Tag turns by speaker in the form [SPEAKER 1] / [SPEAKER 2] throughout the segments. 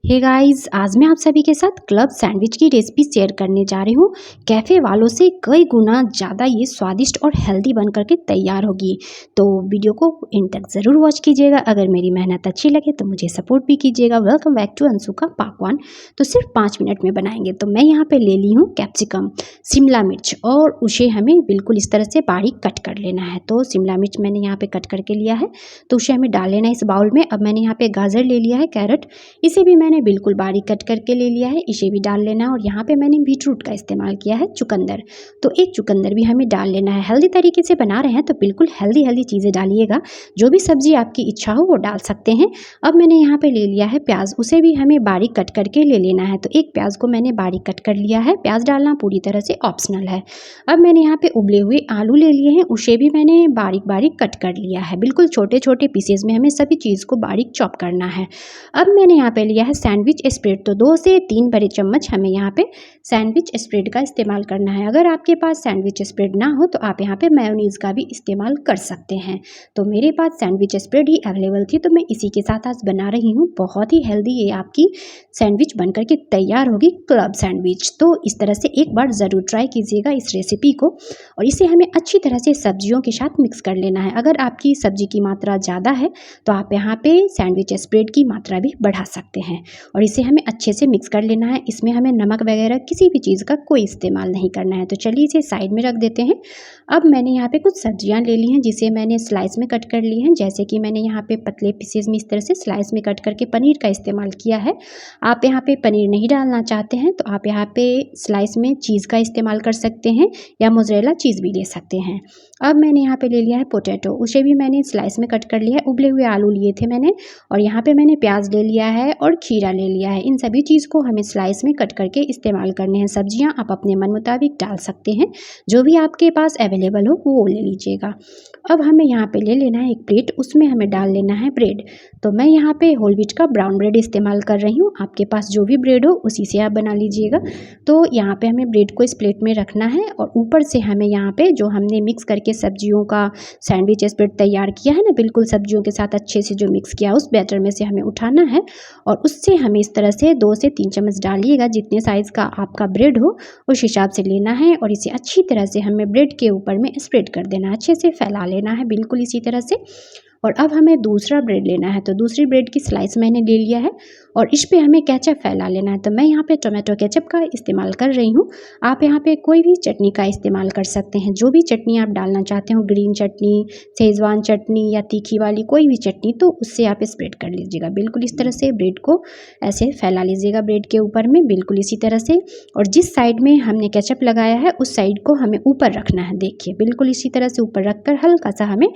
[SPEAKER 1] Hey guys, आज मैं आप सभी के साथ क्लब सैंडविच की रेसिपी शेयर करने जा रही हूँ। कैफ़े वालों से कई गुना ज़्यादा ये स्वादिष्ट और हेल्दी बन करके तैयार होगी। तो वीडियो को एंड तक ज़रूर वॉच कीजिएगा। अगर मेरी मेहनत अच्छी लगे तो मुझे सपोर्ट भी कीजिएगा। Welcome back to Anshuka Pakwan. तो सिर्फ 5 मिनट में बनाएंगे। तो मैं यहाँ पे ले ली हूँ कैप्सिकम, शिमला मिर्च, और उसे हमें बिल्कुल इस तरह से बारीक कट कर लेना है। तो शिमला मिर्च मैंने यहाँ पे कट करके लिया है, तो उसे हमें डाल लेना है इस बाउल में। अब मैंने यहाँ पे गाजर ले लिया है, कैरेट, इसे भी मैंने बिल्कुल बारीक कट करके ले लिया है, इसे भी डाल लेना है। और यहाँ पे मैंने बीटरूट का इस्तेमाल किया है, चुकंदर, तो एक चुकंदर भी हमें डाल लेना है। हेल्दी तरीके से बना रहे हैं तो बिल्कुल हेल्दी हेल्दी चीज़ें डालिएगा। जो भी सब्जी आपकी इच्छा हो वो डाल सकते हैं। अब मैंने यहाँ पे ले लिया है प्याज, उसे भी हमें बारीक कट करके ले लेना है। तो एक प्याज को मैंने बारीक कट कर लिया है। प्याज डालना पूरी तरह से ऑप्शनल है। अब मैंने यहाँ पे उबले हुए आलू ले लिए हैं, उसे भी मैंने बारीक बारीक कट कर लिया है। बिल्कुल छोटे छोटे पीसेज में हमें सभी चीज़ को बारीक चॉप करना है। अब मैंने यहाँ पे लिया है सैंडविच स्प्रेड, तो 2 से 3 बड़े चम्मच हमें यहाँ पे सैंडविच स्प्रेड का इस्तेमाल करना है। अगर आपके पास सैंडविच स्प्रेड ना हो तो आप यहाँ पे मेयोनीज़ का भी इस्तेमाल कर सकते हैं। तो मेरे पास सैंडविच स्प्रेड ही अवेलेबल थी, तो मैं इसी के साथ आज बना रही हूँ। बहुत ही हेल्दी ये आपकी सैंडविच बन करके तैयार होगी, क्लब सैंडविच। तो इस तरह से एक बार ज़रूर ट्राई कीजिएगा इस रेसिपी को। और इसे हमें अच्छी तरह से सब्जियों के साथ मिक्स कर लेना है। अगर आपकी सब्जी की मात्रा ज़्यादा है तो आप यहाँ पे सैंडविच स्प्रेड की मात्रा भी बढ़ा सकते हैं। और इसे हमें अच्छे से मिक्स कर लेना है। इसमें हमें नमक वगैरह किसी भी चीज़ का कोई इस्तेमाल नहीं करना है। तो चलिए इसे साइड में रख देते हैं। अब मैंने यहाँ पे कुछ सब्जियाँ ले ली हैं, जिसे मैंने स्लाइस में कट कर ली हैं। जैसे कि मैंने यहाँ पे पतले पीसेज में इस तरह से स्लाइस में कट करके पनीर का इस्तेमाल किया है। आप यहाँ पे पनीर नहीं डालना चाहते हैं तो आप यहाँ पे स्लाइस में चीज़ का इस्तेमाल कर सकते हैं, या मोज़रेला चीज़ भी ले सकते हैं। अब मैंने यहाँ पे ले लिया है पोटैटो, उसे भी मैंने स्लाइस में कट कर लिया है। उबले हुए आलू लिए थे मैंने, और यहाँ पे मैंने प्याज ले लिया है और खीरा ले लिया है। इन सभी चीज़ को हमें स्लाइस में कट करके इस्तेमाल करने हैं। सब्जियाँ आप अपने मन मुताबिक डाल सकते हैं, जो भी आपके पास अवेलेबल हो वो ले लीजिएगा। अब हमें यहाँ पे ले लेना है एक प्लेट, उसमें हमें डाल लेना है ब्रेड। तो मैं यहाँ पे होल व्हीट का ब्राउन ब्रेड इस्तेमाल कर रही हूँ। आपके पास जो भी ब्रेड हो उसी से आप बना लीजिएगा। तो यहाँ पे हमें ब्रेड को इस प्लेट में रखना है, और ऊपर से हमें यहाँ पे जो हमने मिक्स करके सब्जियों का सैंडविच स्प्रेड तैयार किया है ना, बिल्कुल सब्जियों के साथ अच्छे से जो मिक्स किया उस बैटर में से हमें उठाना है, और उससे हमें इस तरह से 2 से 3 चम्मच डालिएगा। जितने साइज़ का आपका ब्रेड हो उस हिसाब से लेना है, और इसे अच्छी तरह से हमें ब्रेड के ऊपर में स्प्रेड कर देना है, अच्छे से फैला लेना है बिल्कुल इसी तरह से। और अब हमें दूसरा ब्रेड लेना है, तो दूसरी ब्रेड की स्लाइस मैंने ले लिया है, और इस पे हमें केचप फैला लेना है। तो मैं यहाँ पे टोमेटो केचप का इस्तेमाल कर रही हूँ। आप यहाँ पे कोई भी चटनी का इस्तेमाल कर सकते हैं, जो भी चटनी आप डालना चाहते हो, ग्रीन चटनी, शेजवान चटनी, या तीखी वाली कोई भी चटनी, तो उससे आप स्प्रेड कर लीजिएगा। बिल्कुल इस तरह से ब्रेड को ऐसे फैला लीजिएगा ब्रेड के ऊपर में, बिल्कुल इसी तरह से। और जिस साइड में हमने केचप लगाया है उस साइड को हमें ऊपर रखना है। देखिए बिल्कुल इसी तरह से ऊपर रखकर हल्का सा हमें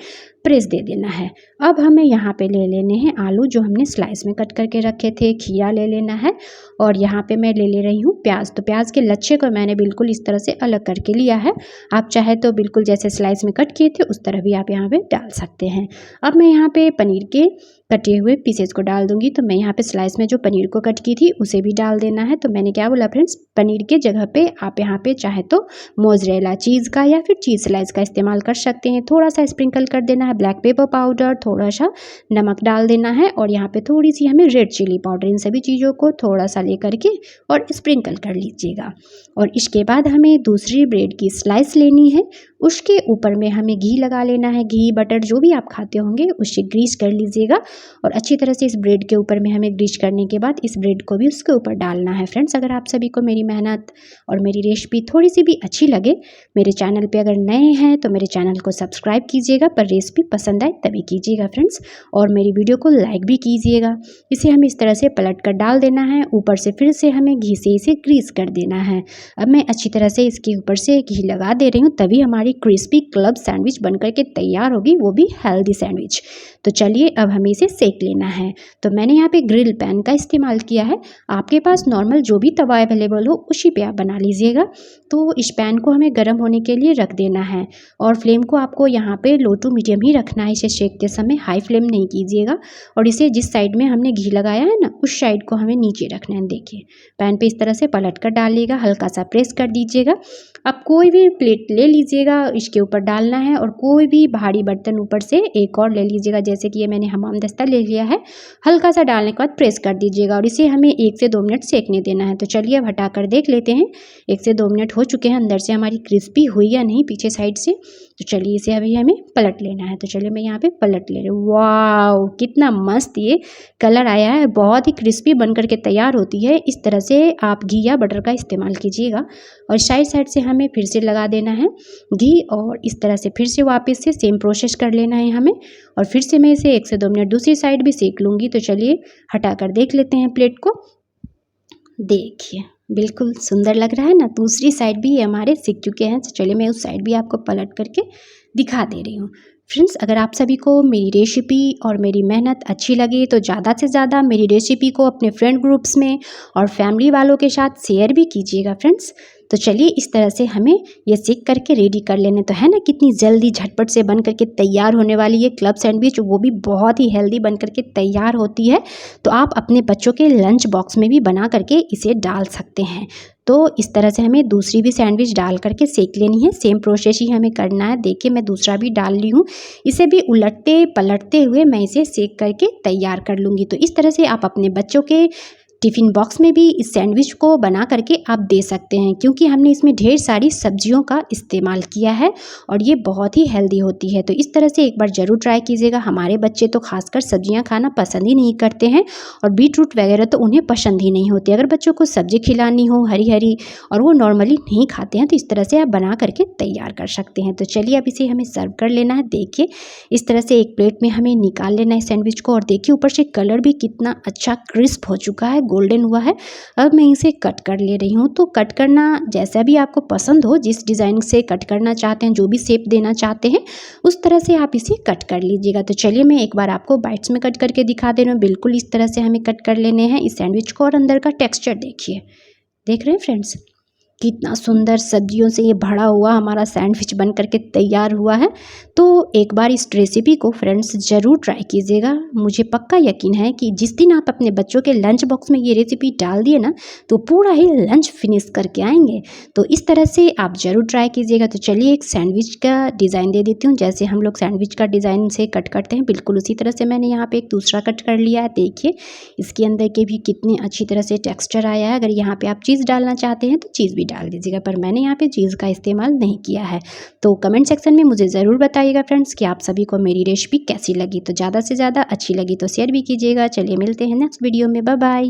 [SPEAKER 1] प्रेस दे देना है। अब हमें यहाँ पे ले लेने हैं आलू, जो हमने स्लाइस में कट करके रखे थे, खीरा ले लेना है, और यहाँ पे मैं ले रही हूँ प्याज। तो प्याज के लच्छे को मैंने बिल्कुल इस तरह से अलग करके लिया है। आप चाहे तो बिल्कुल जैसे स्लाइस में कट किए थे उस तरह भी आप यहाँ पे डाल सकते हैं। अब मैं यहाँ पे पनीर के कटे हुए पीसेस को डाल दूंगी। तो मैं यहाँ पे स्लाइस में जो पनीर को कट की थी उसे भी डाल देना है। तो मैंने क्या बोला फ्रेंड्स, पनीर के जगह पे आप यहाँ पे चाहे तो मोज़रेला चीज़ का या फिर चीज़ स्लाइस का इस्तेमाल कर सकते हैं। थोड़ा सा स्प्रिंकल कर देना है ब्लैक पेपर पाउडर, थोड़ा सा नमक डाल देना है, और यहाँ पे थोड़ी सी हमें रेड चिली पाउडर, इन सभी चीज़ों को थोड़ा सा ले करके और स्प्रिंकल कर लीजिएगा। और इसके बाद हमें दूसरी ब्रेड की स्लाइस लेनी है, उसके ऊपर में हमें घी लगा लेना है। घी बटर जो भी आप खाते होंगे उससे ग्रीस कर लीजिएगा, और अच्छी तरह से इस ब्रेड के ऊपर में हमें ग्रीस करने के बाद इस ब्रेड को भी उसके ऊपर डालना है। फ्रेंड्स, अगर आप सभी को मेरी मेहनत और मेरी रेसिपी थोड़ी सी भी अच्छी लगे, मेरे चैनल पे अगर नए हैं तो मेरे चैनल को सब्सक्राइब कीजिएगा, पर रेसिपी पसंद आए तभी कीजिएगा फ्रेंड्स, और मेरी वीडियो को लाइक भी कीजिएगा। इसे हमें इस तरह से पलट कर डाल देना है, ऊपर से फिर से हमें घी से इसे ग्रीस कर देना है। अब मैं अच्छी तरह से इसके ऊपर से घी लगा दे रही हूँ, तभी हमारी क्रिस्पी क्लब सैंडविच बन करके तैयार होगी, वो भी हेल्दी सैंडविच। तो चलिए अब हमें इसे सेक लेना है। तो मैंने यहाँ पे ग्रिल पैन का इस्तेमाल किया है। आपके पास नॉर्मल जो भी तवा अवेलेबल हो उसी पे आप बना लीजिएगा। तो इस पैन को हमें गर्म होने के लिए रख देना है, और फ्लेम को आपको यहाँ पे लो टू मीडियम ही रखना है। इसे सेकते समय हाई फ्लेम नहीं कीजिएगा, और इसे जिस साइड में हमने घी लगाया है ना उस साइड को हमें नीचे रखना है। देखिए पैन पे इस तरह से पलट कर डालिएगा, हल्का सा प्रेस कर दीजिएगा। अब कोई भी प्लेट ले लीजिएगा, इसके ऊपर डालना है, और कोई भी भारी बर्तन ऊपर से एक और ले लीजिएगा। जैसे कि ये मैंने हमामदस्ता खस्ता ले लिया है, हल्का सा डालने के बाद प्रेस कर दीजिएगा और इसे हमें 1 से 2 मिनट सेकने देना है। तो चलिए अब हटाकर देख लेते हैं। 1 से 2 मिनट हो चुके हैं, अंदर से हमारी क्रिस्पी हुई या नहीं पीछे साइड से। तो चलिए इसे अभी हमें पलट लेना है। तो चलिए मैं यहाँ पे पलट ले रही हूँ। वाओ, कितना मस्त ये कलर आया है, बहुत ही क्रिस्पी बन करके तैयार होती है। इस तरह से आप घी या बटर का इस्तेमाल कीजिएगा और साइड साइड से हमें फिर से लगा देना है घी और इस तरह से फिर से वापस से सेम प्रोसेस कर लेना है हमें। और फिर से मैं इसे 1 से 2 मिनट दूसरी साइड भी सेक लूँगी। तो चलिए हटाकर देख लेते हैं प्लेट को। देखिए बिल्कुल सुंदर लग रहा है ना, दूसरी साइड भी ये हमारे सिक चुके हैं। तो चलिए मैं उस साइड भी आपको पलट करके दिखा दे रही हूँ। फ्रेंड्स, अगर आप सभी को मेरी रेसिपी और मेरी मेहनत अच्छी लगी तो ज़्यादा से ज़्यादा मेरी रेसिपी को अपने फ्रेंड ग्रुप्स में और फैमिली वालों के साथ शेयर भी कीजिएगा फ्रेंड्स। तो चलिए इस तरह से हमें ये सेक करके रेडी कर लेने। तो है ना कितनी जल्दी झटपट से बन करके तैयार होने वाली ये क्लब सैंडविच, वो भी बहुत ही हेल्दी बन करके तैयार होती है। तो आप अपने बच्चों के लंच बॉक्स में भी बना करके इसे डाल सकते हैं। तो इस तरह से हमें दूसरी भी सैंडविच डाल करके सेक लेनी है, सेम प्रोसेस ही हमें करना है। देखिए मैं दूसरा भी डाल ली हूँ, इसे भी उलटते पलटते हुए मैं इसे सेक करके तैयार कर लूँगी। तो इस तरह से आप अपने बच्चों के टिफ़िन बॉक्स में भी इस सैंडविच को बना करके आप दे सकते हैं, क्योंकि हमने इसमें ढेर सारी सब्जियों का इस्तेमाल किया है और ये बहुत ही हेल्दी होती है। तो इस तरह से एक बार ज़रूर ट्राई कीजिएगा। हमारे बच्चे तो खासकर सब्जियां खाना पसंद ही नहीं करते हैं और बीट रूट वगैरह तो उन्हें पसंद ही नहीं होती। अगर बच्चों को सब्जी खिलानी हो हरी हरी और वो नॉर्मली नहीं खाते हैं, तो इस तरह से आप बना करके तैयार कर सकते हैं। तो चलिए अब इसे हमें सर्व कर लेना है। देखिए इस तरह से एक प्लेट में हमें निकाल लेना है सैंडविच को और देखिए ऊपर से कलर भी कितना अच्छा क्रिस्प हो चुका है, गोल्डन हुआ है। अब मैं इसे कट कर ले रही हूँ। तो कट करना जैसा भी आपको पसंद हो, जिस डिज़ाइन से कट करना चाहते हैं, जो भी शेप देना चाहते हैं, उस तरह से आप इसे कट कर लीजिएगा। तो चलिए मैं एक बार आपको बाइट्स में कट करके दिखा दे रही हूँ। बिल्कुल इस तरह से हमें कट कर लेने हैं इस सैंडविच को और अंदर का टेक्स्चर देखिए, देख रहे हैं फ्रेंड्स कितना सुंदर सब्जियों से ये भरा हुआ हमारा सैंडविच बन करके तैयार हुआ है। तो एक बार इस रेसिपी को फ्रेंड्स ज़रूर ट्राई कीजिएगा। मुझे पक्का यकीन है कि जिस दिन आप अपने बच्चों के लंच बॉक्स में ये रेसिपी डाल दिए ना, तो पूरा ही लंच फिनिश करके आएंगे। तो इस तरह से आप ज़रूर ट्राई कीजिएगा। तो चलिए एक सैंडविच का डिज़ाइन दे देती हूँ। जैसे हम लोग सैंडविच का डिज़ाइन से कट करते हैं, बिल्कुल उसी तरह से मैंने यहाँ पर एक दूसरा कट कर लिया है। देखिए इसके अंदर के भी कितनी अच्छी तरह से टेक्स्चर आया है। अगर यहाँ पर आप चीज़ डालना चाहते हैं तो चीज़ भी डाल दीजिएगा, पर मैंने यहाँ पे चीज़ का इस्तेमाल नहीं किया है। तो कमेंट सेक्शन में मुझे ज़रूर बताइएगा फ्रेंड्स कि आप सभी को मेरी रेसिपी कैसी लगी। तो ज़्यादा से ज़्यादा अच्छी लगी तो शेयर भी कीजिएगा। चलिए मिलते हैं नेक्स्ट वीडियो में, बाय बाय।